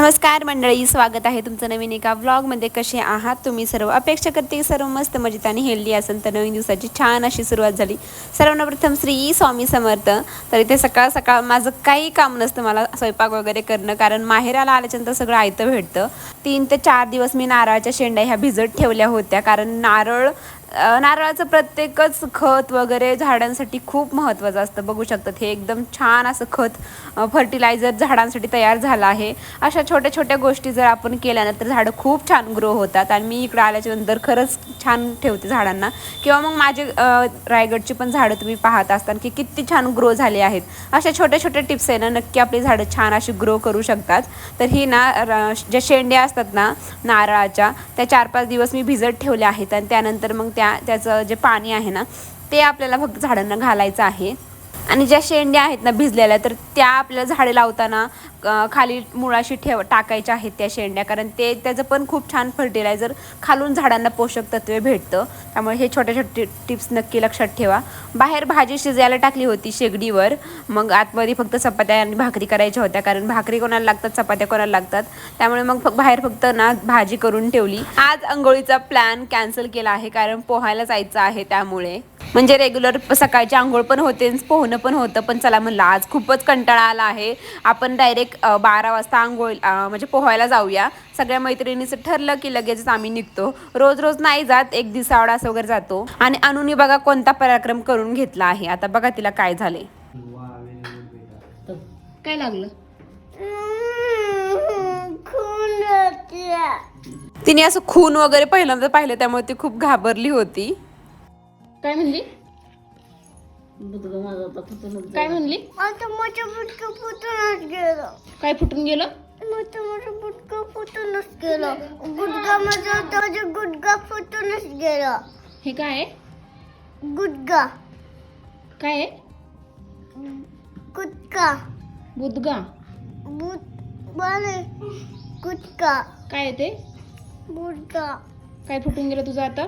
नमस्कार मंडळी, स्वागत आहे तुमचं नवीन एका व्लॉगमध्ये. कसे आहात तुम्ही सर्व? अपेक्षा करते सर्व मस्त मजेत आणि हेल्दी असेल. तर नवीन दिवसाची छान अशी सुरुवात झाली. सर्वांना प्रथम श्री स्वामी समर्थ. तर इथे सकाळ सकाळ माझं काही काम नसतं, मला स्वयंपाक वगैरे करणं, कारण माहेराला आल्याच्यानंतर सगळं आयतं भेटतं. 3 ते 4 दिवस मी नारळाच्या शेंड्या ह्या भिजत ठेवल्या होत्या, कारण नारळाचं प्रत्येकच खत वगैरे झाडांसाठी खूप महत्त्वाचं असतं. बघू शकतात हे एकदम छान असं खत फर्टिलायझर झाडांसाठी तयार झालं आहे. अशा छोट्या छोट्या गोष्टी जर आपण केल्या ना तर झाडं खूप छान ग्रो होतात. आणि मी इकडं आल्याच्या नंतर खरंच छान ठेवते झाडांना. किंवा मग माझे रायगडची पण झाडं तुम्ही पाहत असतात की किती छान ग्रो झाले आहेत. अशा छोट्या छोट्या टिप्स आहे ना, नक्की आपली झाडं छान अशी ग्रो करू शकतात. तर ही ना ज्या शेंड्या असतात ना नारळाच्या, त्या 4-5 दिवस मी भिजत ठेवल्या आहेत. आणि त्यानंतर मग त्याचं जे पाणी आहे ना ते आपल्याला फक्त झाडांना घालायचं आहे. आणि ज्या शेंड्या आहेत ना भिजलेल्या, तर त्या आपल्याला झाडे लावताना खाली मुळाशी टाकायच्या आहेत त्या शेंड्या, कारण त्याचं पण खूप छान फर्टिलायझर खालून झाडांना पोषक तत्वे भेटतं. त्यामुळे हे छोटे छोटे टिप्स नक्की लक्षात ठेवा. बाहेर भाजी शिजायला टाकली होती शेगडीवर, मग आतमध्ये फक्त चपात्या आणि भाकरी करायच्या होत्या, कारण भाकरी कोणाला लागतात, चपात्या कोणाला लागतात. त्यामुळे मग बाहेर फक्त ना भाजी करून ठेवली. आज अंघोळीचा प्लॅन कॅन्सल केला आहे, कारण पोहायला जायचं आहे. त्यामुळे म्हणजे रेग्युलर सकाळची आंघोळ पण होते, पोहणं पण होतं. पण चला म्हणलं आज खूपच कंटाळा आला आहे, आपण डायरेक्ट 12 वाजता आंघोळ म्हणजे पोहायला जाऊया. सगळ्या मैत्रिणीचं ठरलं की लगेचच आम्ही निघतो. रोज रोज नाही जात, एक दिवसाआड असं वगैरे जातो. आणि अनुनी बघा कोणता पराक्रम करून घेतला आहे. आता बघा तिला काय झाले. काय लागलं? तिने असं खून वगैरे पहिल्यांदा पाहिलं, त्यामुळे ती खूप घाबरली होती. काय म्हणली? काय म्हणली? काय फुटून गेलं? गुडगा फुटूनच गेलं. हे काय आहे? गुडगा काय आहे? गुटका बुदगा. गुटका काय आहे ते? गुडगा काय फुटून गेलं तुझं आता?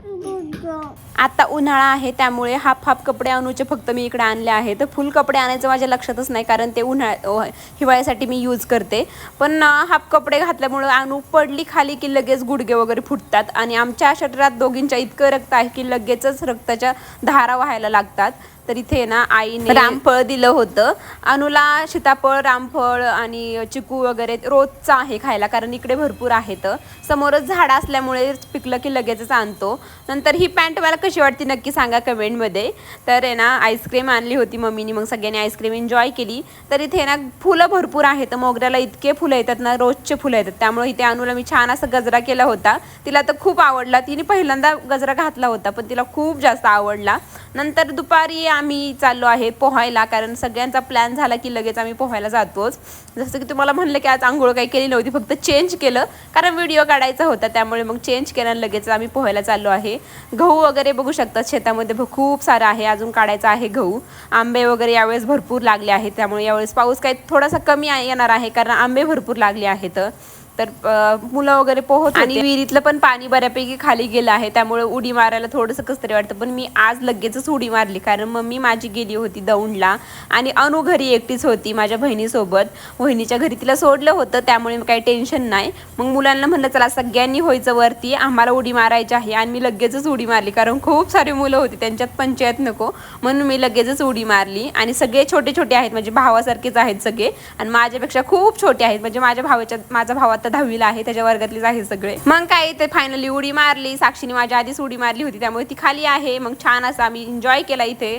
गुडगा. आता उन्हाळा आहे, त्यामुळे हाफ कपडे अनुचे फक्त मी इकडे आणले आहेत. फुल कपडे आणायचं माझ्या लक्षातच नाही, कारण ते हिवाळ्यासाठी मी यूज करते. पण हाफ कपडे घातल्यामुळे अनु पडली खाली की लगेच गुडघे वगैरे फुटतात. आणि आमच्या शरीरात दोघींच्या इतकं रक्त आहे की लगेचच रक्ताच्या धारा व्हायला लागतात. तर इथे ना आईने रामफळ दिलं होतं अनुला. सीताफळ, रामफळ आणि चिकू वगैरे रोजचं आहे खायला, कारण इकडे भरपूर आहेत. समोरच झाडं असल्यामुळे पिकलं की लगेचच आणतो. नंतर ही पॅन्ट मला कशी वाटते नक्की सांगा कमेंटमध्ये. तर आहे ना आईस्क्रीम आणली होती मम्मीने, मग सगळ्यांनी आईस्क्रीम एन्जॉय केली. तर इथे ना फुलं भरपूर आहेत. मोगऱ्याला इतके फुलं येतात ना, रोजचे फुलं येतात. त्यामुळे इथे अनुला मी छान असं गजरा केला होता. तिला तर खूप आवडला. तिने पहिल्यांदा गजरा घातला होता, पण तिला खूप जास्त आवडला. नंतर दुपारी आम्ही चाललो आहे पोहायला, कारण सगळ्यांचा प्लॅन झाला की लगेच आम्ही पोहायला जातोच. जसं की तुम्हाला म्हणलं की आज आंघोळ काही केली नव्हती, फक्त चेंज केलं कारण व्हिडिओ काढायचा होता. त्यामुळे मग चेंज केलं, लगेच आम्ही पोहायला चाललो आहे. गहू वगैरे बघू शकतात शेतामध्ये खूप सारं आहे, अजून काढायचं आहे गहू. आंबे वगैरे यावेळेस भरपूर लागले आहेत, त्यामुळे यावेळेस पाऊस काही थोडासा कमी येणार आहे, कारण आंबे भरपूर लागले आहेत. तर मुलं वगैरे पोहत, आणि विहिरीतलं पण पाणी बऱ्यापैकी खाली गेलं आहे, त्यामुळे उडी मारायला थोडंसं कसं तरी वाटतं. पण मी आज लगेचच उडी मारली, कारण मम्मी माझी गेली होती दौंडला आणि अनु घरी एकटीच होती माझ्या बहिणीसोबत. वहिनीच्या घरी तिला सोडलं होतं, त्यामुळे काही टेन्शन नाही. मग मुलांना म्हणलं चला सगळ्यांनी व्हायचं वरती, आम्हाला उडी मारायची आहे. आणि मी लगेचच उडी मारली, कारण खूप सारी मुलं होती, त्यांच्यात पंचायत नको, म्हणून मी लगेचच उडी मारली. आणि सगळे छोटे छोटे आहेत, म्हणजे भावासारखेच आहेत सगळे, आणि माझ्यापेक्षा खूप छोटे आहेत. म्हणजे माझा भाव 10वीला आहे, त्याच्या वर्गातलीच आहे सगळे. मग काय ते फायनली उडी मारली. साक्षीने माझ्या आधीच उडी मारली होती, त्यामुळे ती खाली आहे. मग छान असं आम्ही एन्जॉय केला इथे.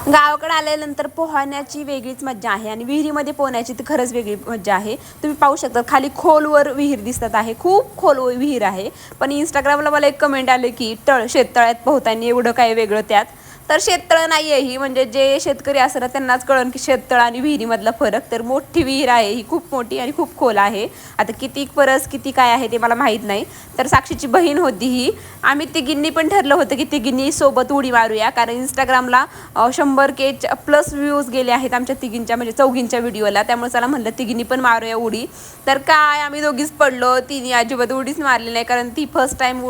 गावाकडे आल्यानंतर पोहण्याची वेगळीच मज्जा आहे, आणि विहिरीमध्ये पोहण्याची तर खरंच वेगळी मज्जा आहे. तुम्ही पाहू शकता खाली खोलवर विहीर दिसत आहे, खूप खोल विहीर आहे. पण इंस्टाग्रामला मला एक कमेंट आले की शेततळ्यात पोहताना एवढं काय वेगळं त्यात. तर शेततळं नाही आहे ही, म्हणजे जे शेतकरी असं ना त्यांनाच कळण की शेततळं आणि विहिरीमधला फरक. तर मोठी विहीर आहे ही, खूप मोठी आणि खूप खोल आहे. आता किती परस किती काय आहे ते मला माहीत नाही. तर साक्षीची बहीण होती ही. आम्ही तिघींनी पण ठरलं होतं की तिघींनी सोबत उडी मारूया, कारण इंस्टाग्रामला 100K प्लस व्ह्यूज गेले आहेत आमच्या तिघींच्या, म्हणजे चौघींच्या व्हिडिओला. त्यामुळे चला म्हणलं तिघींनी पण मारूया उडी. तर काय आम्ही दोघीच पडलो, तिने अजिबात उडीच मारली नाही, कारण ती फर्स्ट टाईम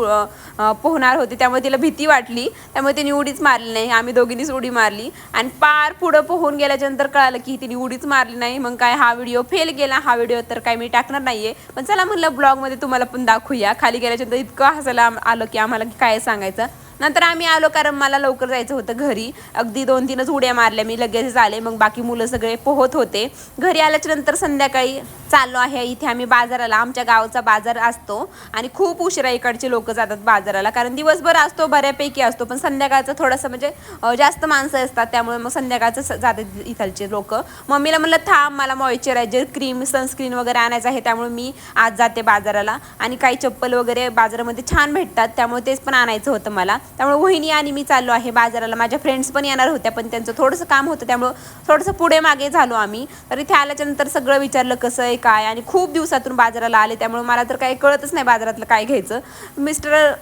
पोहणार होती, त्यामुळे तिला भीती वाटली, त्यामुळे तिने उडीच मारली नाही. नाही, आम्ही दोघींनीच उडी मारली आणि पार पुढं पोहून गेल्याच्या नंतर कळालं की तिने उडीच मारली नाही. मग काय हा व्हिडिओ फेल गेला. हा व्हिडिओ तर काय मी टाकणार नाहीये, पण चला म्हणलं ब्लॉगमध्ये तुम्हाला पण दाखवूया. खाली गेल्याच्या नंतर इतकं हसायला आलं की आम्हाला काय सांगायचं. नंतर आम्ही आलो कारण मला लवकर जायचं होतं घरी. अगदी 2-3च उड्या मारल्या मी, लगेच आले. मग बाकी मुलं सगळे पोहत होते. घरी आल्याच्या नंतर संध्याकाळी चाललो आहे इथे आम्ही बाजाराला. आमच्या गावचा बाजार असतो आणि खूप उशिरा इकडचे लोक जातात बाजाराला, कारण दिवसभर असतो बऱ्यापैकी असतो, पण संध्याकाळचं थोडंसं म्हणजे जास्त माणसं असतात, त्यामुळे मग संध्याकाळचं जातात इथलचे लोक. मम्मीला म्हणलं थांब, मला मॉइश्चरायझर क्रीम सनस्क्रीन वगैरे आणायचं आहे, त्यामुळे मी आज जाते बाजाराला. आणि काही चप्पल वगैरे बाजारामध्ये छान भेटतात, त्यामुळे तेच पण आणायचं होतं मला. त्यामुळे वहिनी आणि मी चाललो आहे बाजाराला. माझ्या फ्रेंड्स पण येणार होत्या, पण त्यांचं थोडंसं काम होतं, त्यामुळं थोडंसं पुढे मागे झालो आम्ही. तर इथे आल्याच्या नंतर सगळं विचारलं कसं आहे काय, आणि खूप दिवसातून बाजाराला आले, त्यामुळे मला तर काही कळतच नाही बाजारातलं काय घ्यायचं.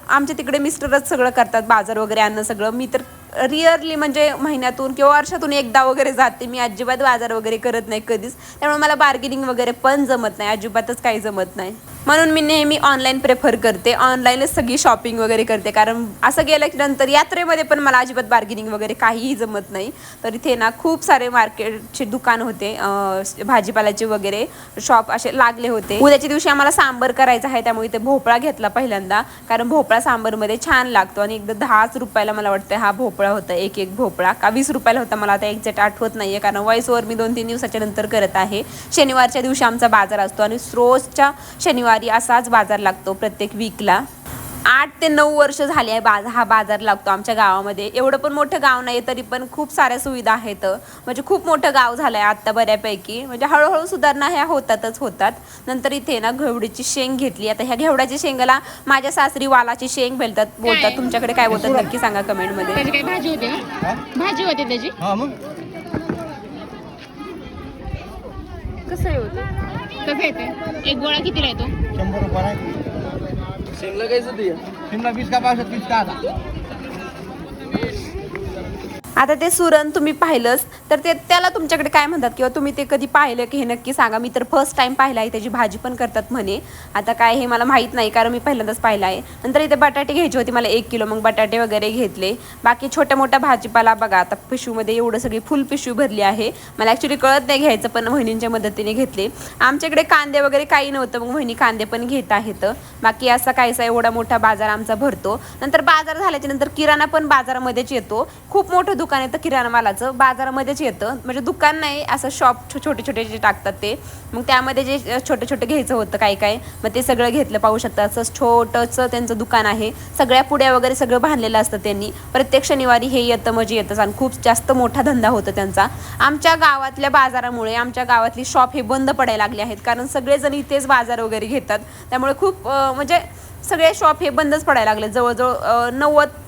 आमच्या तिकडे मिस्टरच सगळं करतात, बाजार वगैरे आणणं सगळं. मी तर रिअरली म्हणजे महिन्यातून किंवा वर्षातून एकदा वगैरे जाते. मी अजिबात बाजार वगैरे करत नाही कधीच, त्यामुळे मला बार्गेनिंग वगैरे पण जमत नाही, अजिबातच काही जमत नाही. म्हणून मी नेहमी ऑनलाईन प्रेफर करते, ऑनलाईनच सगळी शॉपिंग वगैरे करते. कारण असं गेलं की नंतर यात्रेमध्ये पण मला अजिबात बार्गेनिंग वगैरे काहीही जमत नाही. तर इथे ना खूप सारे मार्केटचे दुकान होते, भाजीपाल्याचे वगैरे शॉप असे लागले होते. उद्याच्या दिवशी आम्हाला सांबर करायचं आहे, त्यामुळे इथे भोपळा घेतला पहिल्यांदा, कारण भोपळा सांबरमध्ये छान लागतो. आणि एकदा 10 रुपयाला मला वाटतं हा भोपळा होता, एक भोपळा का 20 रुपयाला होता, मला आता एक्झॅक्ट आठवत नाहीये, कारण वॉइसवर मी 2-3 दिवसाच्या नंतर करत आहे. शनिवारच्या दिवशी आमचा बाजार असतो आणि रोजच्या शनिवारी असाच बाजार लागतो प्रत्येक वीकला. 8 ते 9 वर्ष झाली आहे हा बाजार लागतो आमच्या गावामध्ये. एवढं पण मोठं गाव नाही, तरी पण खूप साऱ्या सुविधा आहेत. म्हणजे खूप मोठं गाव झालं आहे आत्ता बऱ्यापैकी, म्हणजे हळूहळू सुधारणा ह्या होतात. नंतर इथे ना घेवडीची शेंग घेतली. आता ह्या घेवड्याच्या शेंगाला माझ्या सासरी वालाची शेंग बोलतात. तुमच्याकडे काय बोलतात नक्की सांगा कमेंटमध्ये. त्याची काही भाजी होते का? भाजी होते त्याची? कसं आहे होतं? कसं येते? एक गोळा कितीला येतो? 100 रुपये. शिमला कैसे दिया? शिमला 20 का पाव, 30 का आता. आता ते सुरण तुम्ही पाहिलंच तर त्याला तुमच्याकडे काय म्हणतात, किंवा तुम्ही ते कधी पाहिलं की हे नक्की सांगा. मी तर फर्स्ट टाइम पाहिलं आहे. त्याची भाजी पण करतात म्हणे. आता काय हे मला माहीत नाही, कारण मी पहिल्यांदाच पाहिलं आहे. नंतर इथे बटाटे घ्यायचे होते मला 1 किलो, मग बटाटे वगैरे घेतले. बाकी छोट्या मोठ्या भाजीपाला बघा, आता पिशूमध्ये एवढं सगळी फुल पिशवी भरली आहे. मला ॲक्च्युली कळत नाही घ्यायचं, पण वहिनींच्या मदतीने घेतले. आमच्याकडे कांदे वगैरे काही नव्हतं, मग वहिनी कांदे पण घेत आहेत. बाकी असा काहीसा एवढा मोठा बाजार आमचा भरतो. नंतर बाजार झाल्याच्या नंतर किराणा पण बाजारामध्येच येतो. खूप मोठं दुकान येतं किराणा मालाचं, बाजारामध्येच येतं. म्हणजे दुकान नाही, असं शॉप छोटे छोटे जे टाकतात ते. मग त्यामध्ये जे छोटे छोटे घ्यायचं होतं काय मग ते सगळं घेतलं. पाहू शकता असं छोटंसं त्यांचं दुकान आहे. सगळ्या पुड्या वगैरे सगळं बांधलेलं असतं त्यांनी. प्रत्येक शनिवारी हे येतं म्हणजे येतंच, आणि खूप जास्त मोठा धंदा होता त्यांचा. आमच्या गावातल्या बाजारामुळे आमच्या गावातली शॉप हे बंद पडायला लागले आहेत, कारण सगळेजण इथेच बाजार वगैरे घेतात. त्यामुळे खूप म्हणजे सगळे शॉप हे बंदच पडायला लागले. जवळजवळ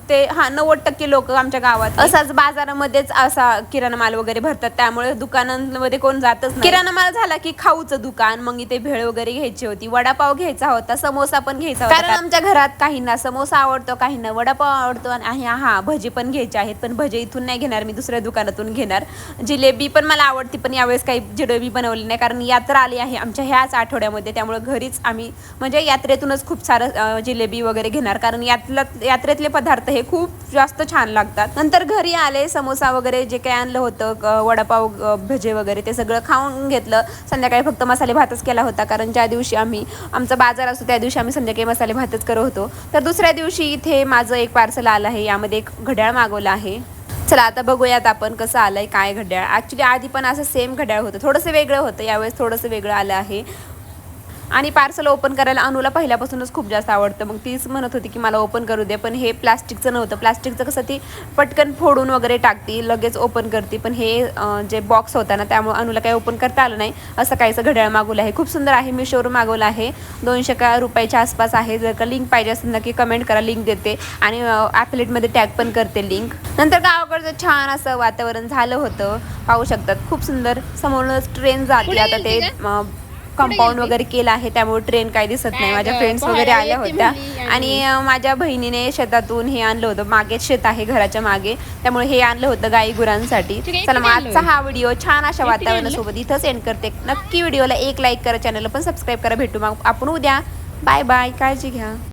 90% लोक आमच्या गावात असाच बाजारामध्येच असा किराणा माल वगैरे भरतात, त्यामुळे दुकानांमध्ये कोण जातच नाही. किराणा माल झाला की खाऊचं दुकान, मग इथे भेळ वगैरे घ्यायची होती, वडापाव घ्यायचा होता, समोसा पण घ्यायचा होता, कारण आमच्या घरात काहींना समोसा आवडतो, काहींना वडापाव आवडतो. आणि भजी पण घ्यायचे आहेत, पण भजी इथून नाही घेणार मी, दुसऱ्या दुकानातून घेणार. जिलेबी पण मला आवडती, पण यावेळेस काही जिलेबी बनवली नाही, कारण यात्रा आली आहे आमच्या ह्याच आठवड्यामध्ये, त्यामुळे घरीच आम्ही म्हणजे यात्रेतूनच खूप सारं जिलेबी वगैरे घेणार, कारण यात्रेतले पदार्थ हे खूप जास्त छान लागतात. नंतर घरी आले, समोसा वगैरे जे काही आणलं होतं, वडापाव भजे वगैरे ते सगळं खाऊन घेतलं. संध्याकाळी फक्त मसाले भातच केला होता, कारण ज्या दिवशी आमचा बाजार असतो त्या दिवशी आम्ही संध्याकाळी मसाले भातच करत होतो. तर दुसऱ्या दिवशी इथे माझं एक पार्सल आलं आहे, यामध्ये एक घड्याळ मागवलं आहे. चला आता बघूयात आपण कसं आलंय काय घड्याळ. ॲक्च्युली आधी पण असं सेम घड्याळ होतं, थोडंसं वेगळं होतं, यावेळेस थोडंसं वेगळं आलं आहे. आणि पार्सल ओपन करायला अनुला पहिल्यापासूनच खूप जास्त आवडतं, मग तीच म्हणत होती की मला ओपन करू दे, पण हे प्लास्टिकचं नव्हतं. प्लास्टिकचं कसं ती पटकन फोडून वगैरे टाकती, लगेच ओपन करते, पण हे जे बॉक्स होता ना त्यामुळे अनुला काही ओपन करता आलं नाही. असं काहीचं घड्याळ मागवलं आहे, खूप सुंदर आहे, मिशोवरून मागवलं आहे. 200 रुपयाच्या आसपास आहे. जर का लिंक पाहिजे असेल नक्की कमेंट करा, लिंक देते आणि ॲफिलेटमध्ये टॅग पण करते लिंक. नंतर गावाकडचं छान असं वातावरण झालं होतं, पाहू शकतात खूप सुंदर. समोरूनच ट्रेन जाते, आता ते कंपाऊंड वगैरे केलं आहे त्यामुळे ट्रेन काही दिसत नाही. माझ्या फ्रेंड्स वगैरे आल्या होत्या आणि माझ्या बहिणीने शेतातून हे आणलं होतं, मागेच शेत आहे घराच्या मागे, त्यामुळे हे आणलं होतं गाई गुरांसाठी. चला मग आजचा हा व्हिडिओ छान अशा वातावरणासोबत इथं सेंड करते. नक्की व्हिडिओला एक लाईक करा, चॅनलला पण सबस्क्राईब करा. भेटू मग आपण उद्या. बाय बाय, काळजी घ्या.